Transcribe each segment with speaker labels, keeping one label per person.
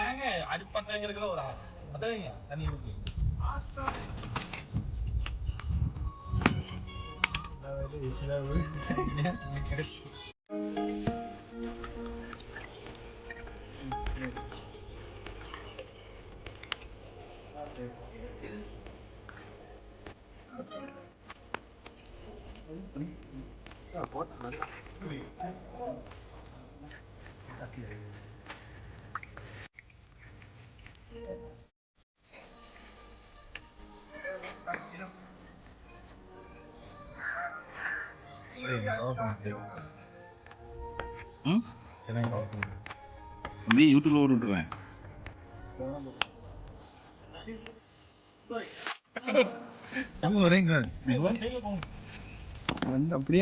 Speaker 1: ஏங்க அடிப்பட்டங்கிறதுல ஒரு அதங்க தண்ணி ஊத்தி யூடியூப்ல விட்டுருவேன்.
Speaker 2: அப்படியே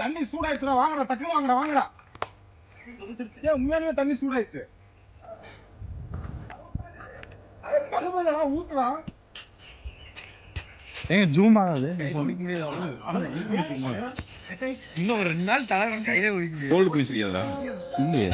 Speaker 1: தண்ணி சூடாயிடுச்சுடா, வாங்கடா, டக்குனு வாங்கடா, வாங்கடா. உண்மையாலுமே தண்ணி சூடாயிடுச்சு. ஊத்துடா.
Speaker 2: ஏங்க ஜூம் ஆகாது.
Speaker 1: இன்னும் ஒரு 2 நாள் தலை கையிலே ஒழிக்க
Speaker 2: கோல்டு பிளீஸ் இல்லையா? இல்லையே.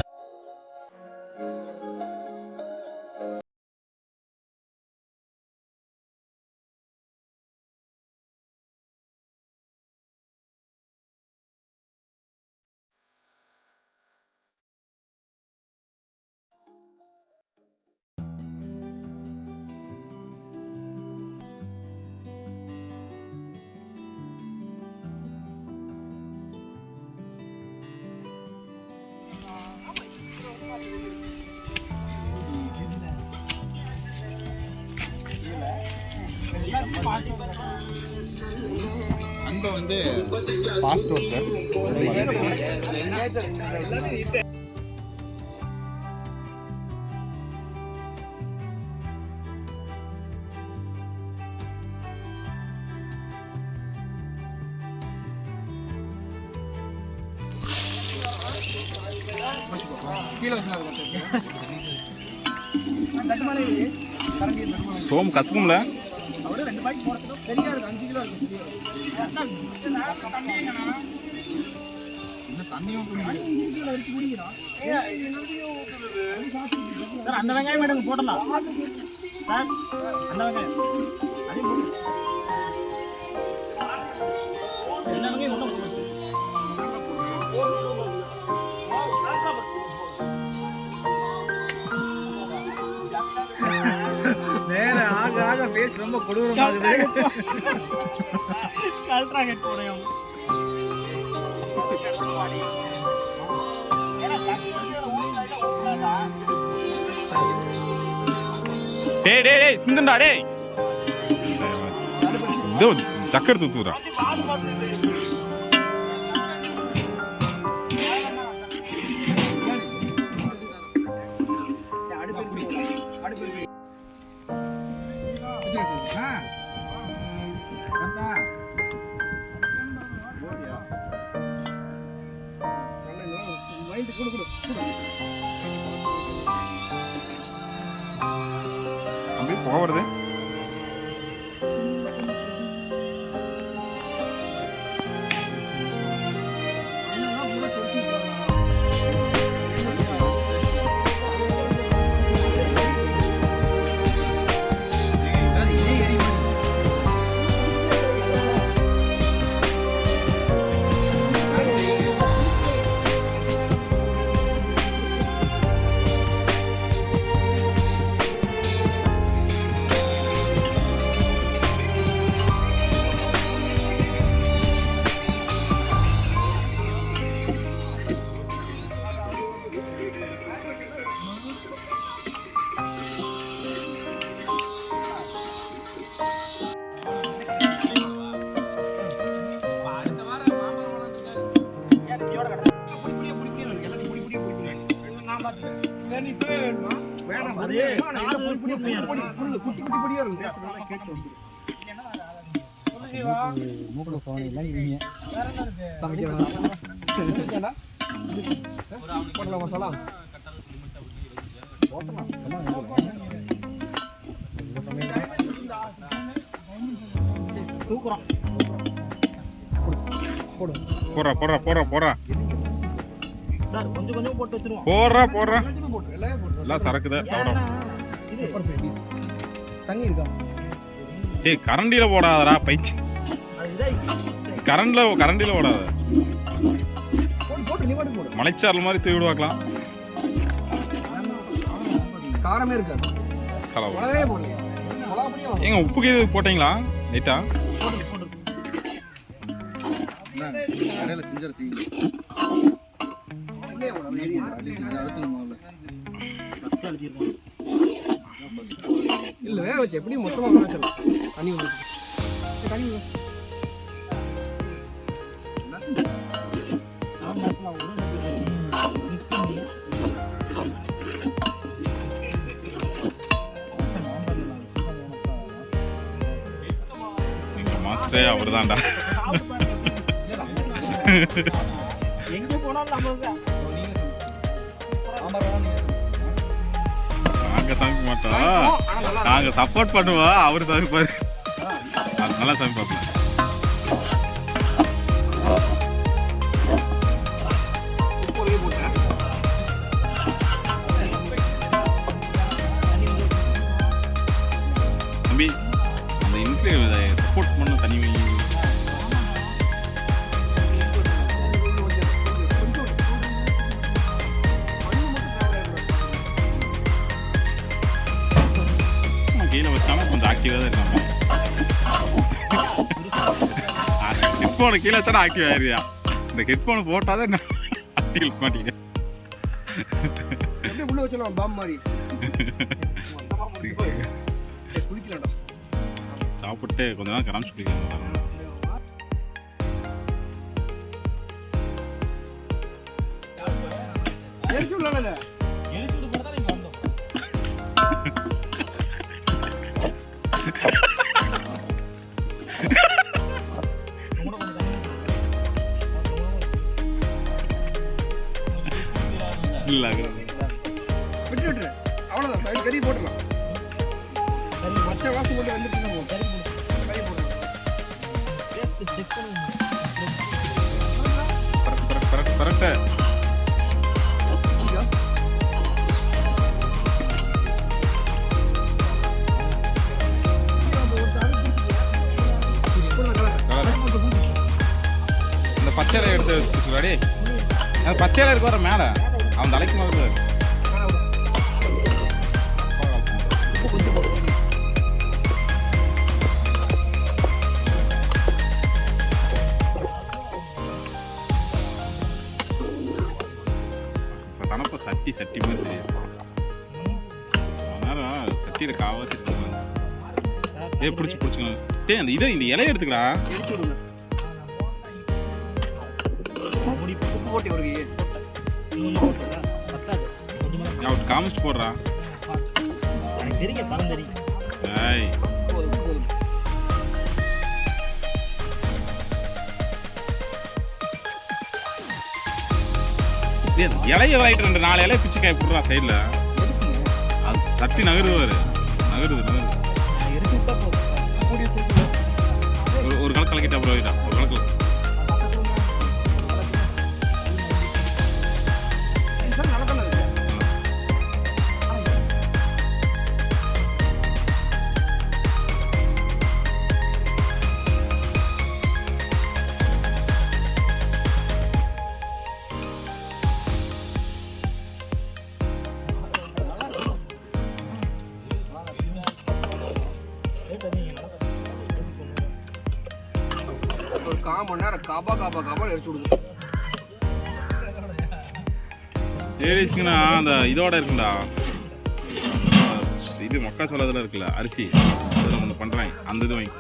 Speaker 1: அங்க வந்து ஃபாஸ்ட் ஒர்க்கர்
Speaker 2: சோம் கசக்கும்ல.
Speaker 1: அந்த வெங்காயம் மேடம் போடலாம். அந்த வெங்காயம் எல்லா வெங்காயம் நேரம் ஆக ஆக பேஸ் ரொம்ப கொடூரமாகுது. கல்ட்ராகெட் போறேன்.
Speaker 2: டேய் டேய் டேய் சிந்துண்டா டேய். இதோ சக்கர் தூத்துறா. அப்படியே போக வருது.
Speaker 3: மூக்குல போன எல்லாம் இவங்க சமைக்கிறேன் போடலாம் மசாலா தூக்குறோம்
Speaker 2: போடுறா போடுறா போடுறா போடுறா
Speaker 3: சார் கொஞ்சம் கொஞ்சம் போட்டு வச்சிருவோம்
Speaker 2: போடுறா போடுறா
Speaker 3: போட்டு எல்லாமே போட்டு
Speaker 2: எல்லாம் சரக்குதா
Speaker 3: இது தண்ணி இருக்கா
Speaker 2: டேய் கரண்டில போடாதடா பைச்சி கரண்டில போடாத
Speaker 3: போட்டு நீ போட்டு போடு
Speaker 2: மலைச்சாரல் மாதிரி தூவி விடுவாக்கலாம்
Speaker 3: காரமே இருக்காது
Speaker 2: கலவை
Speaker 3: மிளகாயே போடலையா மிளகா பொடியா
Speaker 2: ஏங்க உப்புக்கு இது போட்டீங்களா லைட்டா
Speaker 3: கடையில் செஞ்சரை செய்யுங்க இல்லை வேக வச்சு எப்படி மொத்தமாக வேக வச்சிடலாம் தண்ணி வந்து தண்ணி
Speaker 2: மாஸ்டரே அவர் தான்டா
Speaker 3: எங்க போனாலும்
Speaker 2: நாங்க சமைக்க மாட்டோம் நாங்க சப்போர்ட் பண்ணுவோம் அவரு சமைப்பாரு நல்லா சமைப்பாப்ல தம்பி அந்த இன்க்ளே சப்போர்ட் பண்ண தனி கீழே வச்சாலும் கொஞ்சம் ஆக்டிவாக தான் இருக்காங்க ஹெட்ஃபோனை கீழே வச்சாலும் ஆக்டிவ் ஆயிருயா இந்த ஹெட்ஃபோனை போட்டால் தான் ஆக்டிவ் மாட்டேங்க
Speaker 3: எப்படி உள்ள வச்சலாம் பாம் மாதிரி
Speaker 2: சாப்பிட்டு கொஞ்ச நேரம் கராமிச்சு பிடிக்காங்க இல்ல
Speaker 3: விட்டு விட்டுரு அவ்வளோதான் சைடு கறி போட்டுடலாம் பச்சை வாசம் போட்டு வந்துட்டு கறி போட்டுடலாம்
Speaker 2: கரெக்டா இந்த பச்சையில எடுத்து வச்சுக்கலாடி அந்த பச்சையில இருக்க வர மேல அவன் தலைக்கு மாதிரி தனப்ப சட்டி சட்டி மாதிரி தெரியும் நேரம் சட்டியில காவாசி ஏ பிடிச்சி பிடிச்சுங்க டே அந்த இதை இந்த இலையை எடுத்துக்கடா
Speaker 3: எடுத்து விடுங்க போட்டி ஒரு
Speaker 2: அவட்டு காமிச்சு போடுறா ஏய் இலைய வாங்கிட்டு 2-4 இலைய பிச்சு காய் போடுறா சைடில் அது சட்டி நகருவாரு நகருது ஒரு கலக்கு கலக்கிட்டா அப்புறம் வைடா ஒரு கலக்கு
Speaker 3: ஒரு 1/4 மணி நேரம் காபா எடுத்து விடுங்க
Speaker 2: லேடிஸ்க்குன்னா அந்த இதோட இருக்குண்டா இது மக்காச்சோளத்தில் இருக்குல்ல அரிசி அதில் ஒன்று பண்ணுறாங்க அந்த இது வாங்கி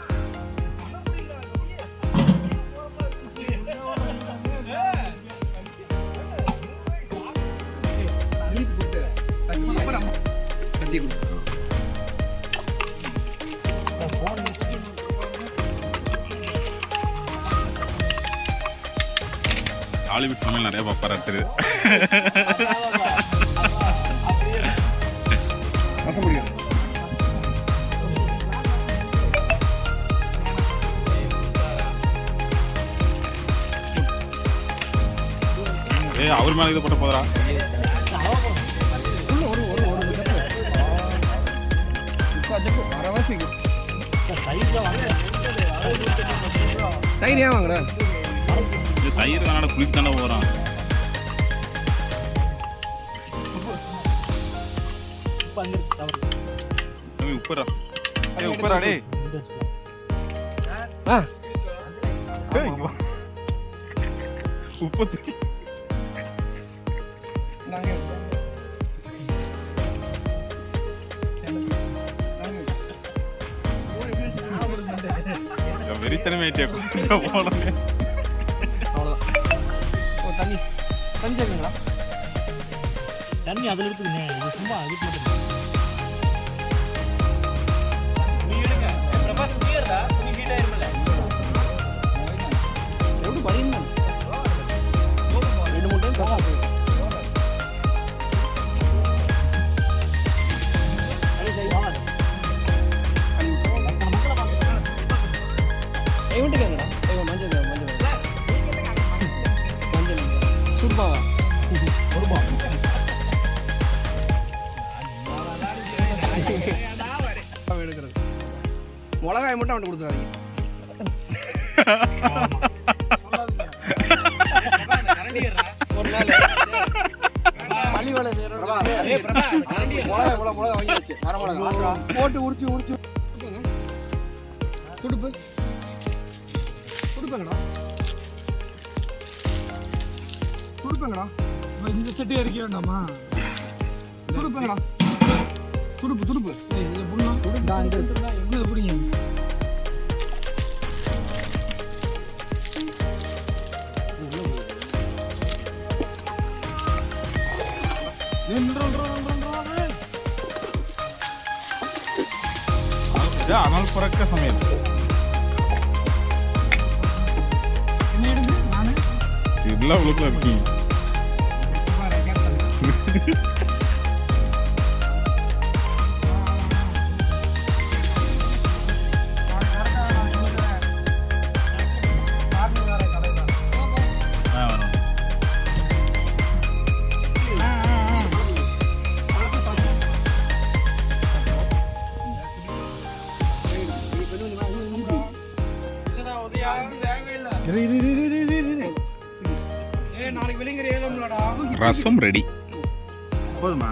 Speaker 2: ஹாலிவுட் சமையல் நிறைய பார்ப்பாரு.
Speaker 3: ரசம் பிடிக்கும்.
Speaker 2: அவர் மேலே இது போட்ட போதா
Speaker 3: தயிர் ஏன் வாங்குற?
Speaker 2: தயிர் வேணாட குளிக்க தானே போகிறான். உப்புரா உப்புரா டே உப்பு வெறித்தனமேட்டியா போனோம்.
Speaker 3: அவ்வளோதான். தண்ணி தண்ணி சேர்க்குங்களா?
Speaker 4: தண்ணி அதில் இருக்குதுங்க. இது சும்மா அதுக்கு மட்டும்
Speaker 3: எப்படி படியுங்க? 2-3 டைம் கரெக்டாக வீட்டுக்காங்கடா. மஞ்சள் மஞ்சள் சூப்பாவா? ஒருபா எடுக்கிறது. மிளகாய் மட்டும் அவன்கிட்ட கொடுத்துறாங்க. ஒரு நாள் பள்ளி வேலை மிளகா வாங்கியாச்சு. அரை மிளகா போட்டு உரிச்சு துடுப்பு துடுப்பங்கடா.
Speaker 1: இந்த செட்டு இறக்க வேண்டாமா?
Speaker 3: துடுப்பங்கடா. துடுப்பு
Speaker 1: இது புண்ணம் எங்கே பிடிங்க?
Speaker 2: அனல் புறக்க சமையல். இதெல்லாம் உள்ள இருக்கீங்க. ரசம் ரெடி.
Speaker 3: போதுமா?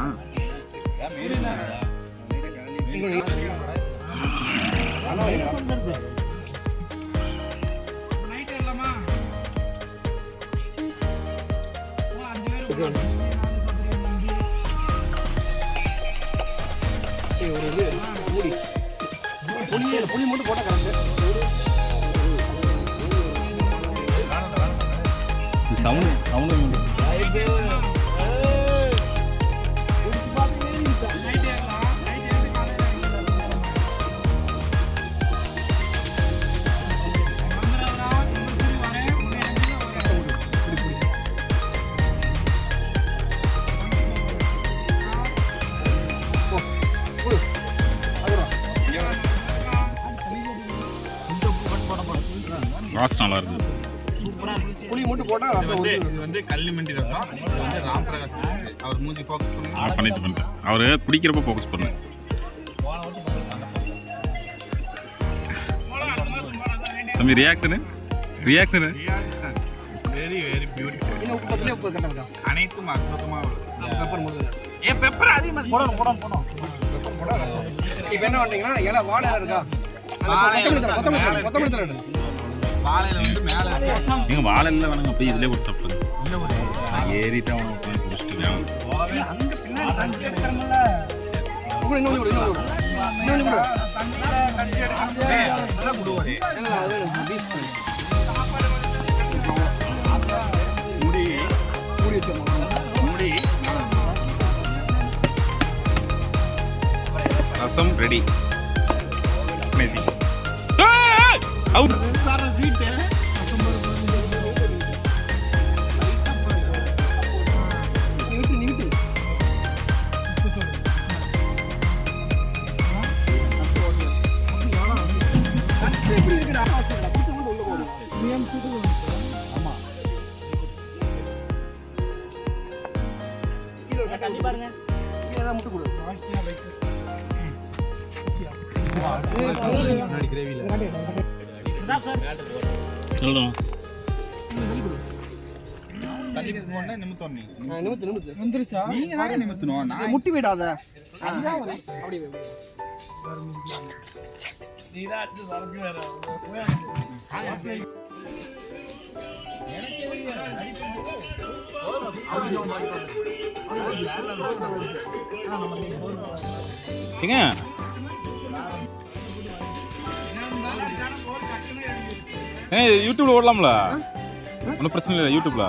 Speaker 3: புளி மட்டும் போட்டா கரெக்ட்.
Speaker 2: சவுண்ட் வாசம் நல்லா இருக்கு.
Speaker 3: புளி மட்டும் போட்டா ரசம்
Speaker 1: இது வந்து கல்லிமண்டி ரசம். இது வந்து ராமபிரகாஷ் அவர் மூஞ்சி ஃபோக்கஸ் பண்ணி
Speaker 2: பண்ணிட்டு அவரு பிடிக்கிறப்ப ஃபோக்கஸ் பண்ணு. தம்பி ரியாக்ஷனு
Speaker 1: வெரி வெரி பியூட்டிஃபுல்.
Speaker 3: இன்னும் உப்பு கரெக்டா?
Speaker 1: அனைத்தும் அற்புதமாக
Speaker 3: பெப்பர் மட்டும்.
Speaker 1: பெப்பர் அதிகமாக
Speaker 4: போடணும்.
Speaker 3: பெப்பர் போட்டா ரசம். இப்போ என்ன பண்றீங்கன்னா இலை வாழை இலை இருக்கா? கொத்தமல்லி தழை எடு.
Speaker 1: வாழையில வந்து மேலே
Speaker 2: நீங்க வாழைல வேணுங்க போய் இதுலயே போட்டு சாப்பிடுங்க. ஏறிட்டா உனக்கு உட்காந்து குடிச்சிட்டு
Speaker 1: அங்கே பின்னாடி
Speaker 3: இன்னொன்று
Speaker 2: ரசம் ரெடி.
Speaker 4: தண்ணி பாருங்க.
Speaker 3: முட்டு கொடு.
Speaker 4: சாப் சார்.
Speaker 2: சொல்லுங்க
Speaker 3: நிமித்து.
Speaker 1: வந்துருச்சா
Speaker 2: நீங்க தானே நிமித்தணும் நான்
Speaker 3: முட்டி விடாத. அப்படியே வை.
Speaker 2: ஏங்க யூடியூப்ல ஓடலாம்ல ஒன்றும் பிரச்சனை இல்லை யூடியூப்ல